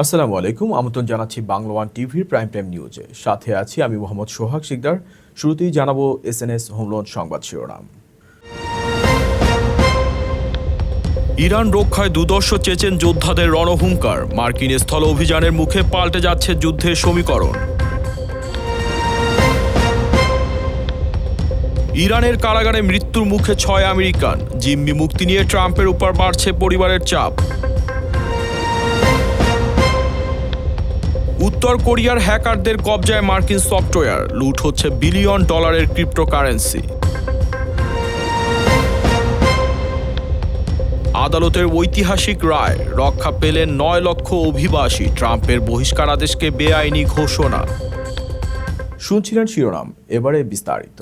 আসসালামু আলাইকুম, আমন্ত্রণ জানাচ্ছি বাংলা ওয়ান টিভির প্রাইম টাইম নিউজে। সাথে আছি আমি মোহাম্মদ সোহাগ শিকদার। শুরুতেই জানাবো এসএনএস হোম লোন সংবাদ শিরোনাম। ইরান রক্ষায় দুর্ধর্ষ চেচেন যোদ্ধাদের রণহুঙ্কার, মার্কিন স্থল অভিযানের মুখে পাল্টে যাচ্ছে যুদ্ধের সমীকরণ। ইরানের কারাগারে মৃত্যুর মুখে 6 আমেরিকান, জিম্মি মুক্তি নিয়ে ট্রাম্পের উপর বাড়ছে পরিবারের চাপ। উত্তর কোরিয়ার হ্যাকারদের কবজায় মার্কিন সফটওয়্যার, লুট হচ্ছে বিলিয়ন ডলারের ক্রিপ্টোকারেন্সি। আদালতের ঐতিহাসিক রায়, রক্ষা পেলেন 9 লক্ষ অভিবাসী, ট্রাম্পের বহিষ্কার আদেশকে বেআইনি ঘোষণা। শুনছিলেন শিরোনাম, এবারে বিস্তারিত।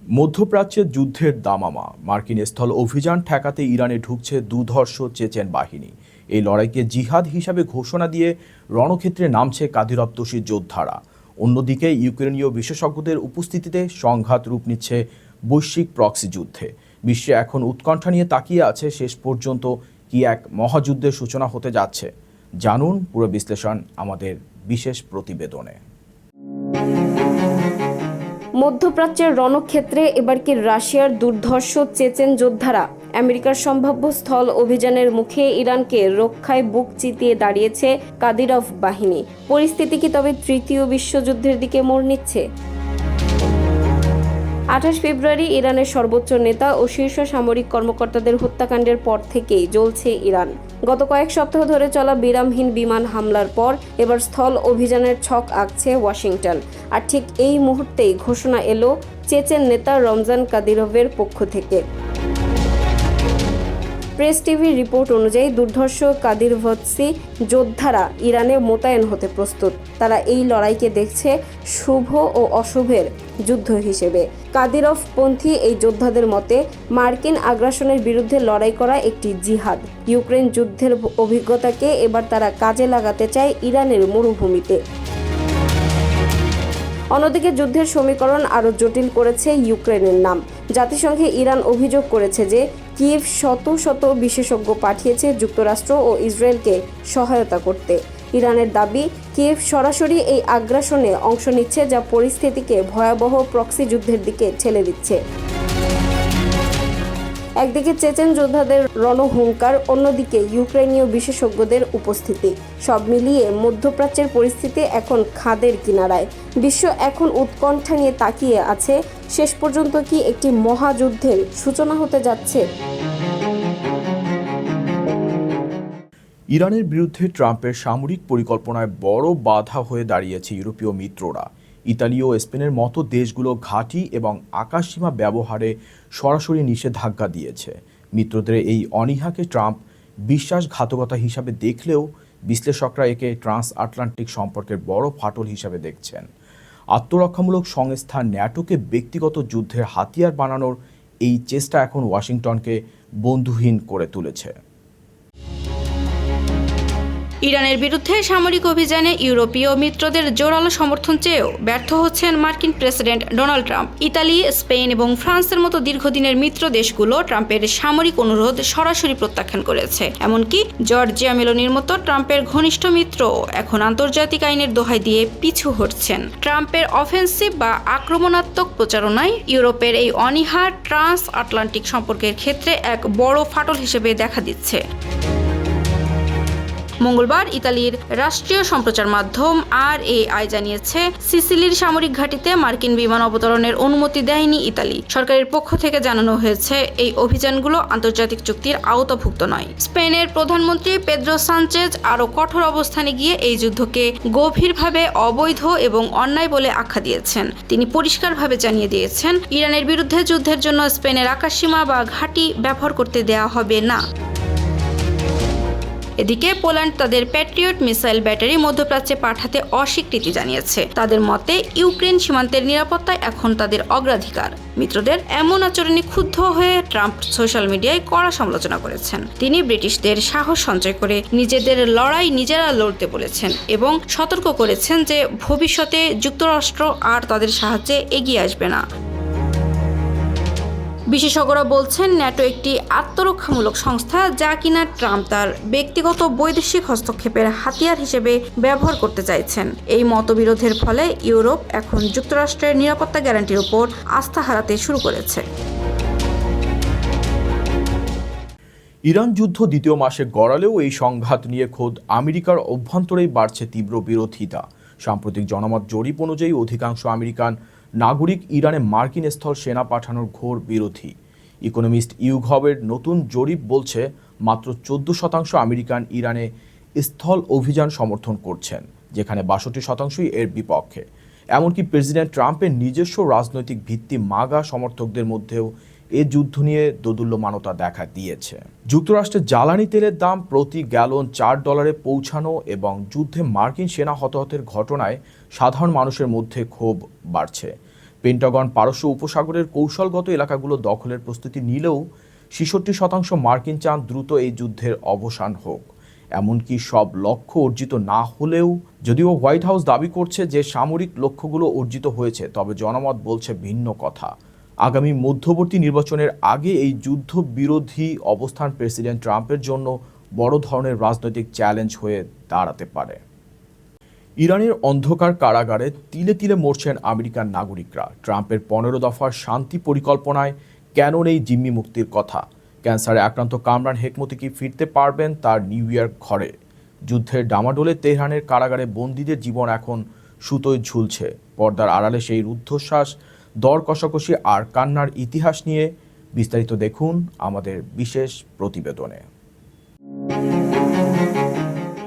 মধ্যপ্রাচ্যের যুদ্ধের দামামা, মার্কিন স্থল অভিযান ঠেকাতে ইরানে ঢুকছে দুর্ধর্ষ চেচেন বাহিনী। এই লড়াইকে জিহাদ হিসাবে ঘোষণা দিয়ে রণক্ষেত্রে নামছে কাদিরভ তোশির যোদ্ধারা। অন্যদিকে ইউক্রেনীয় বিশেষজ্ঞদের উপস্থিতিতে সংঘাত রূপ নিচ্ছে বৈশ্বিক প্রক্সি যুদ্ধে। বিশ্বে এখন উৎকণ্ঠা নিয়ে তাকিয়ে আছে শেষ পর্যন্ত কি এক মহাযুদ্ধের সূচনা হতে যাচ্ছে। জানুন পুরো বিশ্লেষণ আমাদের বিশেষ প্রতিবেদনে। মধ্যপ্রাচ্যের রণক্ষেত্রে এবার কি রাশিয়ার দুর্ধর্ষ চেচেন যোদ্ধারা? আমেরিকার সম্ভাব্য স্থল অভিযানের মুখে ইরানকে রক্ষায় বুক চিতিয়ে দাঁড়িয়েছে কাদিরভ বাহিনী। পরিস্থিতি কি তবে তৃতীয় বিশ্বযুদ্ধের দিকে মোড় নিচ্ছে? 28 ফেব্রুয়ারি ইরানের সর্বোচ্চ নেতা ও শীর্ষ সামরিক কর্মকর্তাদের হত্যাকাণ্ডের পর থেকেই জ্বলছে ইরান। গত কয়েক সপ্তাহ ধরে চলা বিরামহীন বিমান হামলার পর এবার স্থল অভিযানের ছক আঁকছে ওয়াশিংটন। আর ঠিক এই মুহূর্তেই ঘোষণা এলো চেচেন নেতা রমজান কাদিরভের পক্ষ থেকে। প্রেস টিভির রিপোর্ট অনুযায়ী দুর্ধর্ষ কাদিরভৎসি যোদ্ধারা ইরানে মোতায়েন হতে প্রস্তুত। তারা এই লড়াইকে দেখছে শুভ ও অশুভের যুদ্ধ হিসেবে। কাদিরভপন্থী এই যোদ্ধাদের মতে মার্কিন আগ্রাসনের বিরুদ্ধে লড়াই করা একটি জিহাদ। ইউক্রেন যুদ্ধের অভিজ্ঞতাকে এবার তারা কাজে লাগাতে চায় ইরানের মরুভূমিতে। অন্যদিকে যুদ্ধের সমীকরণ আরও জটিল করেছে ইউক্রেনের নাম। জাতিসংঘে ইরান অভিযোগ করেছে যে কিয়েভ শত শত বিশেষজ্ঞ পাঠিয়েছে যুক্তরাষ্ট্র ও ইসরায়েলকে সহায়তা করতে। ইরানের দাবি, কিয়েভ সরাসরি এই আগ্রাসনে অংশ নিচ্ছে, যা পরিস্থিতিকে ভয়াবহ প্রক্সি যুদ্ধের দিকে ঠেলে দিচ্ছে। একদিকে চেচেন যোদ্ধাদের রণহুঙ্কার, অন্যদিকে ইউক্রেনীয় বিশেষজ্ঞদের উপস্থিতি। সব মিলিয়ে মধ্যপ্রাচ্যের পরিস্থিতি এখন খাদের কিনারায়। বিশ্ব এখন উৎকণ্ঠা নিয়ে তাকিয়ে আছে, শেষ পর্যন্ত কি একটি মহাযুদ্ধের সূচনা হতে যাচ্ছে? ইরানের বিরুদ্ধে ট্রাম্পের সামরিক পরিকল্পনায় বড় বাধা হয়ে দাঁড়িয়েছে ইউরোপীয় মিত্ররা। ইতালি ও স্পেনের মতো দেশগুলো ঘাঁটি এবং আকাশসীমা ব্যবহারে সরাসরি নিষেধাজ্ঞা দিয়েছে। মিত্রদের এই অনীহাকে ট্রাম্প বিশ্বাসঘাতকতা হিসাবে দেখলেও বিশ্লেষকরা একে ট্রান্স আটলান্টিক সম্পর্কের বড় ফাটল হিসাবে দেখছেন। আত্মরক্ষামূলক সংস্থা ন্যাটোকে ব্যক্তিগত যুদ্ধের হাতিয়ার বানানোর এই চেষ্টা এখন ওয়াশিংটনকে বন্ধুহীন করে তুলেছে। ইরানের বিরুদ্ধে সামরিক অভিযানে ইউরোপীয় মিত্রদের জোরালো সমর্থন চেয়েও ব্যর্থ হচ্ছেন মার্কিন president Donald Trump. Italy, Spain এবং ফ্রান্সের মতো দীর্ঘদিনের মিত্র দেশগুলো ট্রাম্পের সামরিক অনুরোধ সরাসরি প্রত্যাখ্যান করেছে। এমনকি জর্জিয়া মেলোনির মতো ট্রাম্পের ঘনিষ্ঠ মিত্র এখন আন্তর্জাতিক আইনের দোহাই দিয়ে পিছু হটছেন। ট্রাম্পের অফেন্সিভ বা আক্রমণাত্মক প্রচারণায় ইউরোপের এই অনীহা ট্রান্স আটলান্টিক সম্পর্কের ক্ষেত্রে এক বড় ফাটল হিসেবে দেখা দিচ্ছে। মঙ্গলবার ইতালির রাষ্ট্রীয় সম্প্রচার মাধ্যম RAI জানিয়েছে, সিসিলির সামরিক ঘাঁটিতে মার্কিন বিমান অবতরণের অনুমতি দেয়নি ইতালি। সরকারের পক্ষ থেকে জানানো হয়েছে, এই অভিযানগুলো আন্তর্জাতিক চুক্তির আওতাভুক্ত নয়। স্পেনের প্রধানমন্ত্রী পেদ্রো সানচেজ আরও কঠোর অবস্থানে গিয়ে এই যুদ্ধকে গভীরভাবে অবৈধ এবং অন্যায় বলে আখ্যা দিয়েছেন। তিনি পরিষ্কারভাবে জানিয়ে দিয়েছেন, ইরানের বিরুদ্ধে যুদ্ধের জন্য স্পেনের আকাশসীমা বা ঘাঁটি ব্যবহার করতে দেওয়া হবে না। এদিকে পোল্যান্ড তাদের প্যাট্রিয়ট মিসাইল ব্যাটারি মধ্যপ্রাচ্যে পাঠাতে অস্বীকৃতি জানিয়েছে। তাদের মতে ইউক্রেন সীমান্তের নিরাপত্তায় এখন তাদের অগ্রাধিকার। মিত্রদের এমন আচরণে ক্ষুব্ধ হয়ে ট্রাম্প সোশ্যাল মিডিয়ায় কড়া সমালোচনা করেছেন। তিনি ব্রিটিশদের সাহস সঞ্চয় করে নিজেদের লড়াই নিজেরা লড়তে বলেছেন এবং সতর্ক করেছেন যে ভবিষ্যতে যুক্তরাষ্ট্র আর তাদের সাহায্যে এগিয়ে আসবে না। বিশেষজ্ঞরা বলছেন ন্যাটো একটি আত্মরক্ষামূলক সংস্থা, যা কিনা ট্রাম্প তার ব্যক্তিগত বৈদেশিক হস্তক্ষেপের হাতিয়ার হিসেবে ব্যবহার করতে চাইছেন। এই মতবিরোধের ফলে ইউরোপ এখন যুক্তরাষ্ট্রের নিরাপত্তা গ্যারান্টির উপর আস্থা হারাতে শুরু করেছে। ইরান যুদ্ধ দ্বিতীয় মাসে গড়ালেও এই সংঘাত নিয়ে খোদ আমেরিকার অভ্যন্তরেই বাড়ছে তীব্র বিরোধিতা। সাম্প্রতিক জনমত জরিপ অনুযায়ী অধিকাংশ আমেরিকান নাগরিক ইরানে মার্কিন স্থল সেনা পাঠানোর ঘোর বিরোধী। ইকোনমিস্ট ইউগভের নতুন জরিপ বলছে মাত্র 14% আমেরিকান ইরানে স্থল অভিযান সমর্থন করছেন, যেখানে 62%ই এর বিপক্ষে। এমনকি প্রেসিডেন্ট ট্রাম্পের নিজস্ব রাজনৈতিক ভিত্তি মাগা সমর্থকদের মধ্যেও এ যুদ্ধ নিয়ে দোদুল্যমানতা দেখা দিয়েছে। যুক্তরাষ্ট্রের জ্বালানি তেলের দাম প্রতি গ্যালন $4 পৌঁছানো এবং যুদ্ধে মার্কিন সেনা হতাহতের ঘটনায় সাধারণ মানুষের মধ্যে ক্ষোভ বাড়ছে। পেন্টাগন পারস্য উপসাগরের কৌশলগত এলাকাগুলো দখলের প্রস্তুতি নিলেও 66% মার্কিন চান দ্রুত এই যুদ্ধের অবসান হোক। এমনকি সব লক্ষ্য অর্জিত না হলেও, যদিও হোয়াইট হাউস দাবি করছে যে সামরিক লক্ষ্যগুলো অর্জিত হয়েছে, তবে জনমত বলছে ভিন্ন কথা। আগামী মধ্যবর্তী নির্বাচনের আগে এই যুদ্ধ বিরোধী অবস্থান প্রেসিডেন্ট ট্রাম্পের জন্য বড় ধরনের রাজনৈতিক চ্যালেঞ্জ হয়ে দাঁড়াতে পারে। ইরানের অন্ধকার কারাগারে তিলে তিলে মরছেন আমেরিকান নাগরিকরা। ট্রাম্পের 15 দফার শান্তি পরিকল্পনায় কেন নেই জিম্মি মুক্তির কথা? ক্যান্সারে আক্রান্ত কামরান হেকমতি কি ফিরতে পারবেন তার নিউ ইয়র্ক ঘরে? যুদ্ধের ডামাডোলে তেহরানের কারাগারে বন্দীদের জীবন এখন সুতোয় ঝুলছে। পর্দার আড়ালে সেই রুদ্ধশ্বাস, দর কষাকষি আর কান্নার ইতিহাস নিয়ে বিস্তারিত দেখুন আমাদের বিশেষ প্রতিবেদনে।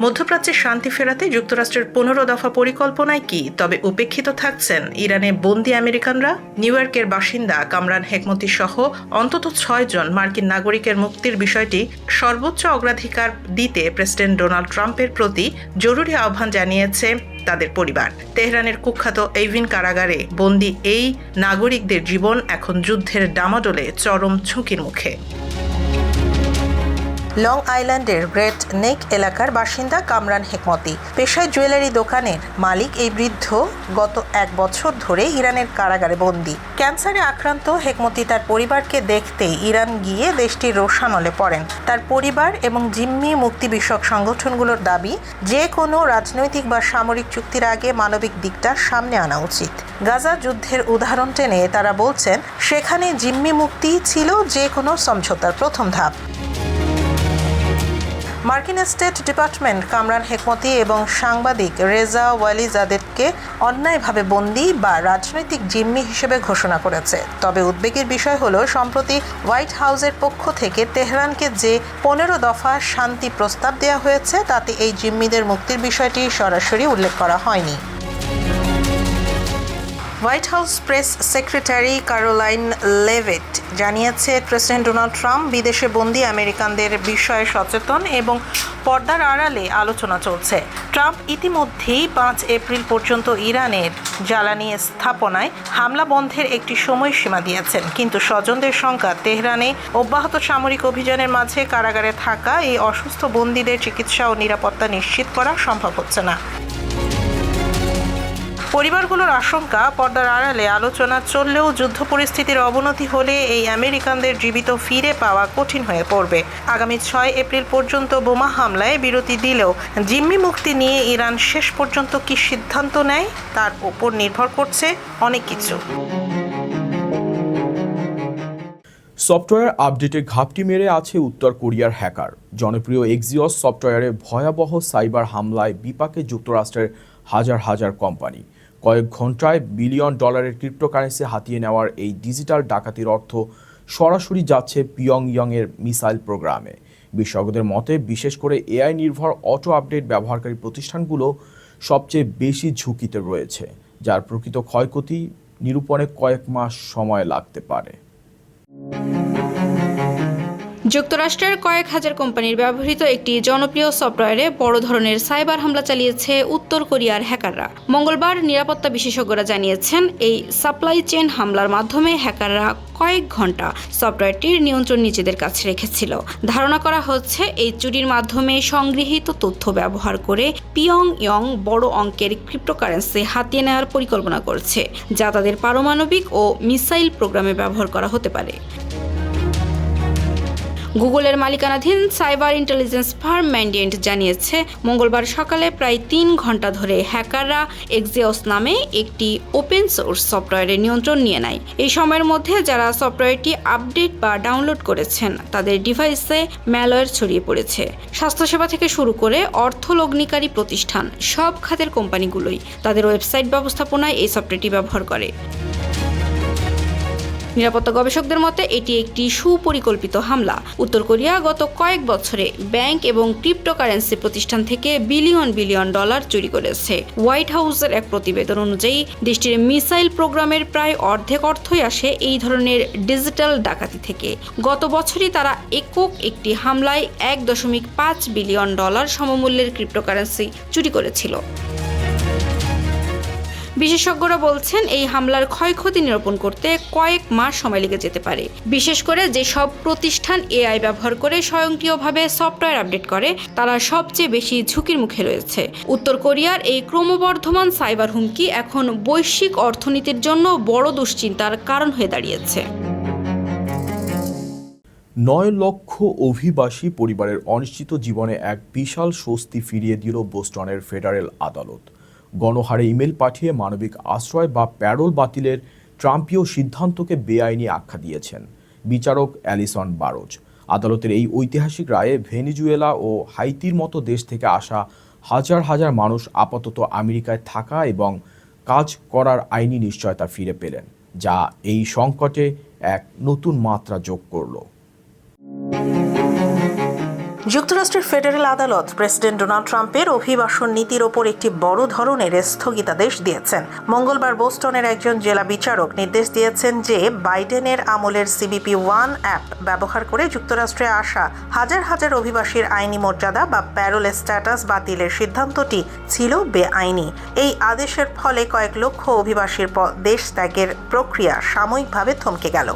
মধ্যপ্রাচ্যে শান্তি ফেরাতে যুক্তরাষ্ট্রের 15 দফা পরিকল্পনায় কি তবে উপেক্ষিত থাকছেন ইরানে বন্দী আমেরিকানরা? নিউ ইয়র্কের বাসিন্দা কামরান হেকমতি সহ অন্তত 6 জন মার্কিন নাগরিকের মুক্তির বিষয়টি সর্বোচ্চ অগ্রাধিকার দিতে প্রেসিডেন্ট ডোনাল্ড ট্রাম্পের প্রতি জরুরি আহ্বান জানিয়েছে তাদের পরিবার। তেহরানের কুখ্যাত এভিন কারাগারে বন্দী এই নাগরিকদের জীবন এখন যুদ্ধের ডামাডোলে চরম ঝুঁকির মুখে। লং আইল্যান্ডের রেড নেক এলাকার বাসিন্দা কামরান হেকমতি পেশায় জুয়েলারি দোকানের মালিক। এই বৃদ্ধ গত 1 বছর ধরে ইরানের কারাগারে বন্দী। ক্যান্সারে আক্রান্ত হেকমতি তার পরিবারকে দেখতে ইরান গিয়ে দেশটির রোষানলে পড়েন। তার পরিবার এবং জিম্মি মুক্তি বিষয়ক সংগঠনগুলোর দাবি, যে কোনো রাজনৈতিক বা সামরিক চুক্তির আগে মানবিক দিকটা সামনে আনা উচিত। গাজা যুদ্ধের উদাহরণ টেনে তারা বলছেন, সেখানে জিম্মি মুক্তি ছিল যে কোনো সমঝোতার প্রথম ধাপ। মার্কিন স্টেট ডিপার্টমেন্ট কামরান হেকমতি এবং সাংবাদিক রেজা ওয়ালিজাদেরকে অন্যায়ভাবে বন্দী বা রাজনৈতিক জিম্মি হিসেবে ঘোষণা করেছে। তবে উদ্বেগের বিষয় হলো, সম্প্রতি হোয়াইট হাউসের পক্ষ থেকে তেহরানকে যে 15 দফা শান্তি প্রস্তাব দেওয়া হয়েছে, তাতে এই জিম্মিদের মুক্তির বিষয়টি সরাসরি উল্লেখ করা হয়নি। White house press secretary Caroline Leavitt জানিয়েছে, প্রেসিডেন্ট ডোনাল্ড ট্রাম্প বিদেশে বন্দী আমেরিকানদের বিষয়ে সচেতন এবং পর্দার আড়ালে আলোচনা চলছে। ট্রাম্প ইতিমধ্যেই 5 এপ্রিল পর্যন্ত ইরানের জ্বালানি স্থাপনায় হামলা বন্ধের একটি সময়সীমা দিয়েছেন, কিন্তু স্বজনদের সংখ্যা তেহরানে অব্যাহত সামরিক অভিযানের মাঝে কারাগারে থাকা এই অসুস্থ বন্দীদের চিকিৎসা ও নিরাপত্তা নিশ্চিত করা সম্ভব হচ্ছে না। পরিবারগুলোর আশঙ্কা, পর্দার আড়ালে আলোচনা চললেও যুদ্ধ পরিস্থিতির অবনতি হলে এই আমেরিকানদের জীবিত ফিরে পাওয়া কঠিন হয়ে পড়বে। আগামী 6 এপ্রিল পর্যন্ত বোমা হামলায় বিরতি দিলেও জিম্মি মুক্তি নিয়ে ইরান শেষ পর্যন্ত কি সিদ্ধান্ত নেয় তার উপর নির্ভর করছে অনেক কিছু। সফটওয়্যার আপডেটে ঘাপটি মেরে আছে উত্তর কোরিয়ার হ্যাকার। জনপ্রিয় এক্সিওস সফটওয়্যারে ভয়াবহ সাইবার হামলায় বিপাকে যুক্তরাষ্ট্রের হাজার হাজার কোম্পানি। কয়েক ঘন্টায় $1 বিলিয়ন ক্রিপ্টোকারেন্সি হাতিয়ে নেওয়ার এই ডিজিটাল ডাকাতির অর্থ সরাসরি যাচ্ছে পিয়ংইয়ংয়ের মিসাইল প্রোগ্রামে। বিশেষজ্ঞদের মতে, বিশেষ করে এআই নির্ভর অটো আপডেট ব্যবহারকারী প্রতিষ্ঠানগুলো সবচেয়ে বেশি ঝুঁকিতে রয়েছে, যার প্রকৃত ক্ষয়ক্ষতি নিরূপণে কয়েক মাস সময় লাগতে পারে। যুক্তরাষ্ট্রের কয়েক হাজার কোম্পানির ব্যবহৃত একটি জনপ্রিয় সফটওয়্যারে বড় ধরনের সাইবার হামলা চালিয়েছে উত্তর কোরিয়ার হ্যাকাররা। মঙ্গলবার নিরাপত্তা বিশেষজ্ঞরা জানিয়েছেন, এই সাপ্লাই চেইন হামলার মাধ্যমে হ্যাকাররা কয়েক ঘন্টা সফটওয়্যারটির নিয়ন্ত্রণ নিজেদের কাছে রেখেছিল। ধারণা করা হচ্ছে, এই চুরির মাধ্যমে সংগৃহীত তথ্য ব্যবহার করে পিয়ংইয়ং বড় অঙ্কের ক্রিপ্টোকারেন্সি হাতিয়ে নেওয়ার পরিকল্পনা করছে, যা তাদের পারমাণবিক ও মিসাইল প্রোগ্রামে ব্যবহার করা হতে পারে। গুগলের মালিকানাধীন সাইবার ইন্টেলিজেন্স ফার্ম ম্যান্ডিয়েন্ট জানিয়েছে, মঙ্গলবার সকালে প্রায় 3 ঘন্টা ধরে হ্যাকাররা এক্সিওস নামে একটি ওপেন সোর্স সফটওয়্যারের নিয়ন্ত্রণ নিয়ে নেয়। এই সময়ের মধ্যে যারা সফটওয়্যারটি আপডেট বা ডাউনলোড করেছেন তাদের ডিভাইসে ম্যালওয়্যার ছড়িয়ে পড়েছে। স্বাস্থ্যসেবা থেকে শুরু করে অর্থলগ্নিকারী প্রতিষ্ঠান সব খাতের কোম্পানিগুলোই তাদের ওয়েবসাইট ব্যবস্থাপনায় এই সফটওয়্যারটি ব্যবহার করে। নিরাপত্তা গবেষকদের মতে এটি একটি সুপরিকল্পিত হামলা। উত্তর কোরিয়া গত কয়েক বছরে ব্যাংক এবং ক্রিপ্টোকারেন্সি প্রতিষ্ঠান থেকে বিলিয়ন বিলিয়ন ডলার চুরি করেছে। হোয়াইট হাউসের এক প্রতিবেদন অনুযায়ী দেশটির মিসাইল প্রোগ্রামের প্রায় অর্ধেক অর্থই আসে এই ধরনের ডিজিটাল ডাকাতি থেকে। গত বছরই তারা একক একটি হামলায় 1.5 বিলিয়ন ডলার সমমূল্যের ক্রিপ্টোকারেন্সি চুরি করেছিল। বিশেষজ্ঞরা বলছেন এই হামলার ক্ষয়ক্ষতি নিরূপণ করতে কয়েক মাস সময় লেগে যেতে পারে, বিশেষ করে যেসব প্রতিষ্ঠান এআই ব্যবহার করে স্বয়ংক্রিয়ভাবে সফটওয়্যার আপডেট করে তারা সবচেয়ে বেশি ঝুঁকির মুখে রয়েছে। উত্তর কোরিয়ার এই ক্রমবর্ধমান সাইবার হুমকি এখন বৈশ্বিক অর্থনীতির জন্য বড় দুশ্চিন্তার কারণ হয়ে দাঁড়িয়েছে। 9 লক্ষ অভিবাসী পরিবারের অনিশ্চিত জীবনে এক বিশাল স্বস্তি ফিরিয়ে দিল বোস্টনের ফেডারেল আদালত। গণহারে ইমেল পাঠিয়ে মানবিক আশ্রয় বা প্যারোল বাতিলের ট্রাম্পীয় সিদ্ধান্তকে বেআইনি আখ্যা দিয়েছেন বিচারক অ্যালিসন বারোজ। আদালতের এই ঐতিহাসিক রায়ে ভেনেজুয়েলা ও হাইতির মতো দেশ থেকে আসা হাজার হাজার মানুষ আপাতত আমেরিকায় থাকা এবং কাজ করার আইনি নিশ্চয়তা ফিরে পেলেন, যা এই সংকটে এক নতুন মাত্রা যোগ করল। যুক্তরাষ্ট্রের ফেডারেল আদালত প্রেসিডেন্ট ডোনাল্ড ট্রাম্পের অভিবাসন নীতির ওপর একটি বড় ধরনের স্থগিতাদেশ দিয়েছেন। মঙ্গলবার বোস্টনের একজন জেলা বিচারক নির্দেশ দিয়েছেন যে বাইডেনের আমলের CBP-1 অ্যাপ ব্যবহার করে যুক্তরাষ্ট্রে আসা হাজার হাজার অভিবাসীর আইনি মর্যাদা বা প্যারোল স্ট্যাটাস বাতিলের সিদ্ধান্তটি ছিল বেআইনি। এই আদেশের ফলে কয়েক লক্ষ অভিবাসীর দেশ ত্যাগের প্রক্রিয়া সাময়িকভাবে থমকে গেল।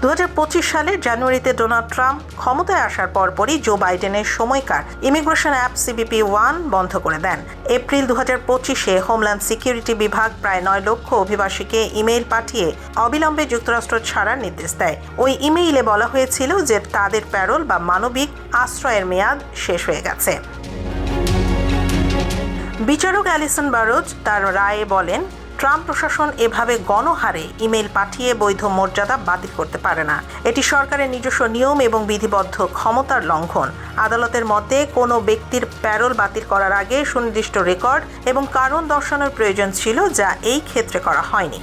2025 সালের জানুয়ারিতে ডোনাল্ড ট্রাম্প ক্ষমতায় আসার পরপরই জো বাইডেনের সময়কার ইমিগ্রেশন অ্যাপ CBP-1 বন্ধ করে দেন। এপ্রিল 2025-এ হোমল্যান্ড সিকিউরিটি বিভাগ প্রায় 9 লক্ষ অভিবাসীকে ইমেইল পাঠিয়ে অবিলম্বে যুক্তরাষ্ট্র ছাড়ার নির্দেশ দেয়। ওই ইমেইলে বলা হয়েছিল যে তাদের প্যারোল বা মানবিক আশ্রয়ের মেয়াদ শেষ হয়ে গেছে। বিচারক অ্যালিসন বারোজ তার রায়ে বলেন, ট্রাম্প প্রশাসন এভাবে গণহারে ইমেল পাঠিয়ে বৈধ মর্যাদা বাতিল করতে পারে না। এটি সরকারের নিজস্ব নিয়ম এবং বিধিবদ্ধ ক্ষমতার লঙ্ঘন। আদালতের মতে কোনো ব্যক্তির প্যারোল বাতিল করার আগে সুনির্দিষ্ট রেকর্ড এবং কারণ দর্শানোর প্রয়োজন ছিল, যা এই ক্ষেত্রে করা হয়নি।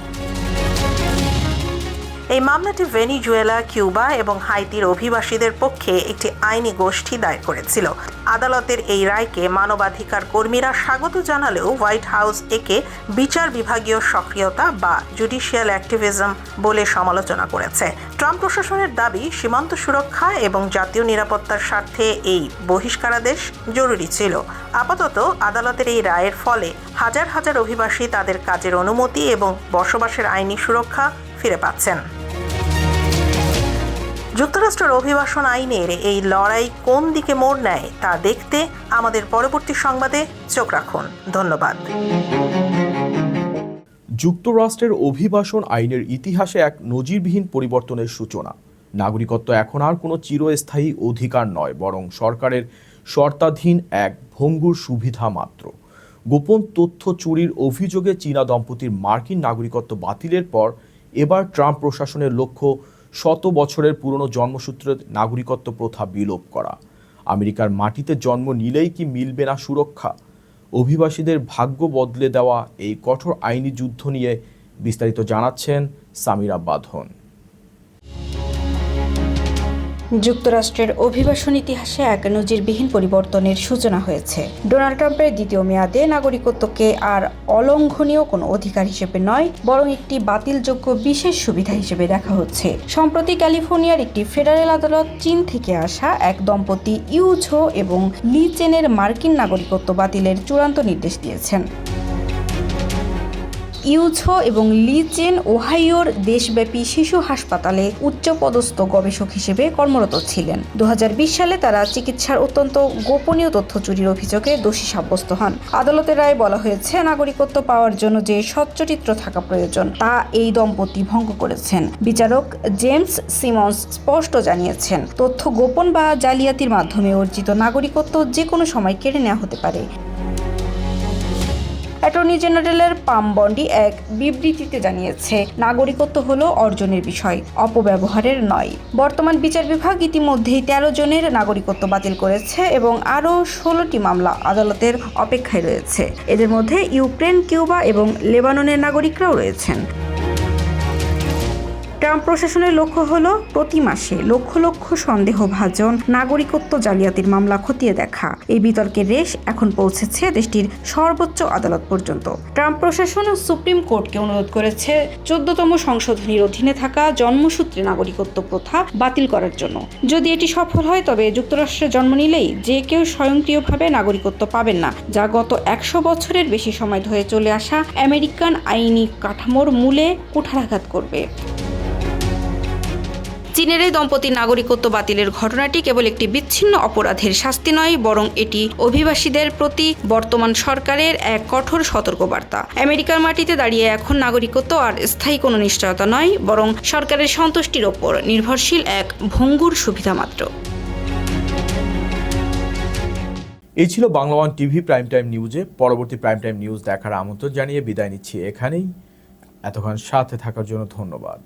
এই মামলাটি ভেনেজুয়েলা, কিউবা এবং হাইতির অভিবাসীদের পক্ষে একটি আইনি গোষ্ঠী দায়ের করেছিল। আদালতের এই রায়কে মানবাধিকার কর্মীরা স্বাগত জানালেও হোয়াইট হাউস একে বিচার বিভাগীয় সক্রিয়তা বা জুডিশিয়াল অ্যাক্টিভিজম বলে সমালোচনা করেছে। ট্রাম্প প্রশাসনের দাবি, সীমান্ত সুরক্ষা এবং জাতীয় নিরাপত্তার স্বার্থে এই বহিষ্কারাদেশ জরুরি ছিল। আপাতত আদালতের এই রায়ের ফলে হাজার হাজার অভিবাসী তাদের কাজের অনুমতি এবং বসবাসের আইনি সুরক্ষা ফিরে পাচ্ছেন। যুক্তরাষ্ট্রের অভিবাসন আইনের এই লড়াই কোন দিকে মোড় নেয় তা দেখতে আমাদের পরবর্তী সংবাদে চোখ রাখুন। ধন্যবাদ। যুক্তরাষ্ট্রের অভিবাসন আইনের ইতিহাসে এক নজিরবিহীন পরিবর্তনের সূচনা। নাগরিকত্ব এখন আর কোনো চিরস্থায়ী অধিকার নয়, বরং সরকারের শর্তাধীন এক ভঙ্গুর সুবিধা মাত্র। গোপন তথ্য চুরির অভিযোগে চীনা দম্পতির মার্কিন নাগরিকত্ব বাতিলের পর এবার ট্রাম্প প্রশাসনের লক্ষ্য 100 বছরের পুরনো জন্মসূত্রের নাগরিকত্ব প্রথা বিলোপ করা। আমেরিকার মাটিতে জন্ম নিলেই কি মিলবে না সুরক্ষা? অভিবাসীদের ভাগ্য বদলে দেওয়া এই কঠোর আইনি যুদ্ধ নিয়ে বিস্তারিত জানাচ্ছেন সামিরা বাঁধন। যুক্তরাষ্ট্রের অভিবাসন ইতিহাসে এক নজিরবিহীন পরিবর্তনের সূচনা হয়েছে। ডোনাল্ড ট্রাম্পের দ্বিতীয় মেয়াদে নাগরিকত্বকে আর অলঙ্ঘনীয় কোনো অধিকার হিসেবে নয়, বরং একটি বাতিলযোগ্য বিশেষ সুবিধা হিসেবে দেখা হচ্ছে। সম্প্রতি ক্যালিফোর্নিয়ার একটি ফেডারেল আদালত চীন থেকে আসা এক দম্পতি ইউ ঝো এবং লি চেনের মার্কিন নাগরিকত্ব বাতিলের চূড়ান্ত নির্দেশ দিয়েছেন। ইউছো এবং লিচেন ওহাইওর দেশব্যাপী শিশু হাসপাতালে উচ্চপদস্থ গবেষক হিসেবে কর্মরত ছিলেন। 2020 সালে তারা চিকিৎসার অত্যন্ত গোপনীয় তথ্য চুরির অভিযোগে দোষী সাব্যস্ত হন। আদালতের রায়ে বলা হয়েছে, নাগরিকত্ব পাওয়ার জন্য যে সচ্চরিত্র থাকা প্রয়োজন তা এই দম্পতি ভঙ্গ করেছেন। বিচারক জেমস সিমন্স স্পষ্ট জানিয়েছেন, তথ্য গোপন বা জালিয়াতির মাধ্যমে অর্জিত নাগরিকত্ব যে কোনো সময় কেড়ে নেওয়া হতে পারে। অ্যাটর্নি জেনারেলের পাম বন্ডি এক বিবৃতিতে জানিয়েছে, নাগরিকত্ব হলো অর্জনের বিষয়, অপব্যবহারের নয়। বর্তমান বিচার বিভাগ ইতিমধ্যেই 13 জনের নাগরিকত্ব বাতিল করেছে এবং আরও 16টি মামলা আদালতের অপেক্ষায় রয়েছে। এদের মধ্যে ইউক্রেন, কিউবা এবং লেবাননের নাগরিকরাও রয়েছেন। ট্রাম্প প্রশাসনের লক্ষ্য হল প্রতি মাসে লক্ষ লক্ষ সন্দেহভাজন নাগরিকত্ব জালিয়াতির মামলা খতিয়ে দেখা। এই বিতর্কের রেশ এখন পৌঁছেছে দেশটির সর্বোচ্চ আদালত পর্যন্ত। ট্রাম্প প্রশাসন সুপ্রিম কোর্টকে অনুরোধ করেছে 14তম সংশোধনীর অধীনে থাকা জন্মসূত্রে নাগরিকত্ব প্রথা বাতিল করার জন্য। যদি এটি সফল হয়, তবে যুক্তরাষ্ট্রে জন্ম নিলেই যে কেউ স্বয়ংক্রিয়ভাবে নাগরিকত্ব পাবেন না, যা গত 100 বছরের বেশি সময় ধরে চলে আসা আমেরিকান আইনি কাঠামোর মূলে কুঠারাঘাত করবে। চীনের এই দম্পতির নাগরিকত্ব বাতিলের ঘটনাটি কেবল একটি বিচ্ছিন্ন অপরাধের শাস্তি নয়, বরং এটি অভিবাসীদের প্রতি বর্তমান সরকারের এক কঠোর সতর্কবার্তা। আমেরিকার মাটিতে দাঁড়িয়ে এখন নাগরিকত্ব আর স্থায়ী কোনো নিশ্চয়তা নয়, বরং সরকারের সন্তুষ্টির ওপর নির্ভরশীল এক ভঙ্গুর সুবিধা মাত্র। এই ছিল Bangla one TV prime time নিউজে। পরবর্তী প্রাইম টাইম নিউজ দেখার আমন্ত্রণ জানিয়ে বিদায় নিচ্ছি এখানেই। এতক্ষণ সাথে থাকার জন্য ধন্যবাদ।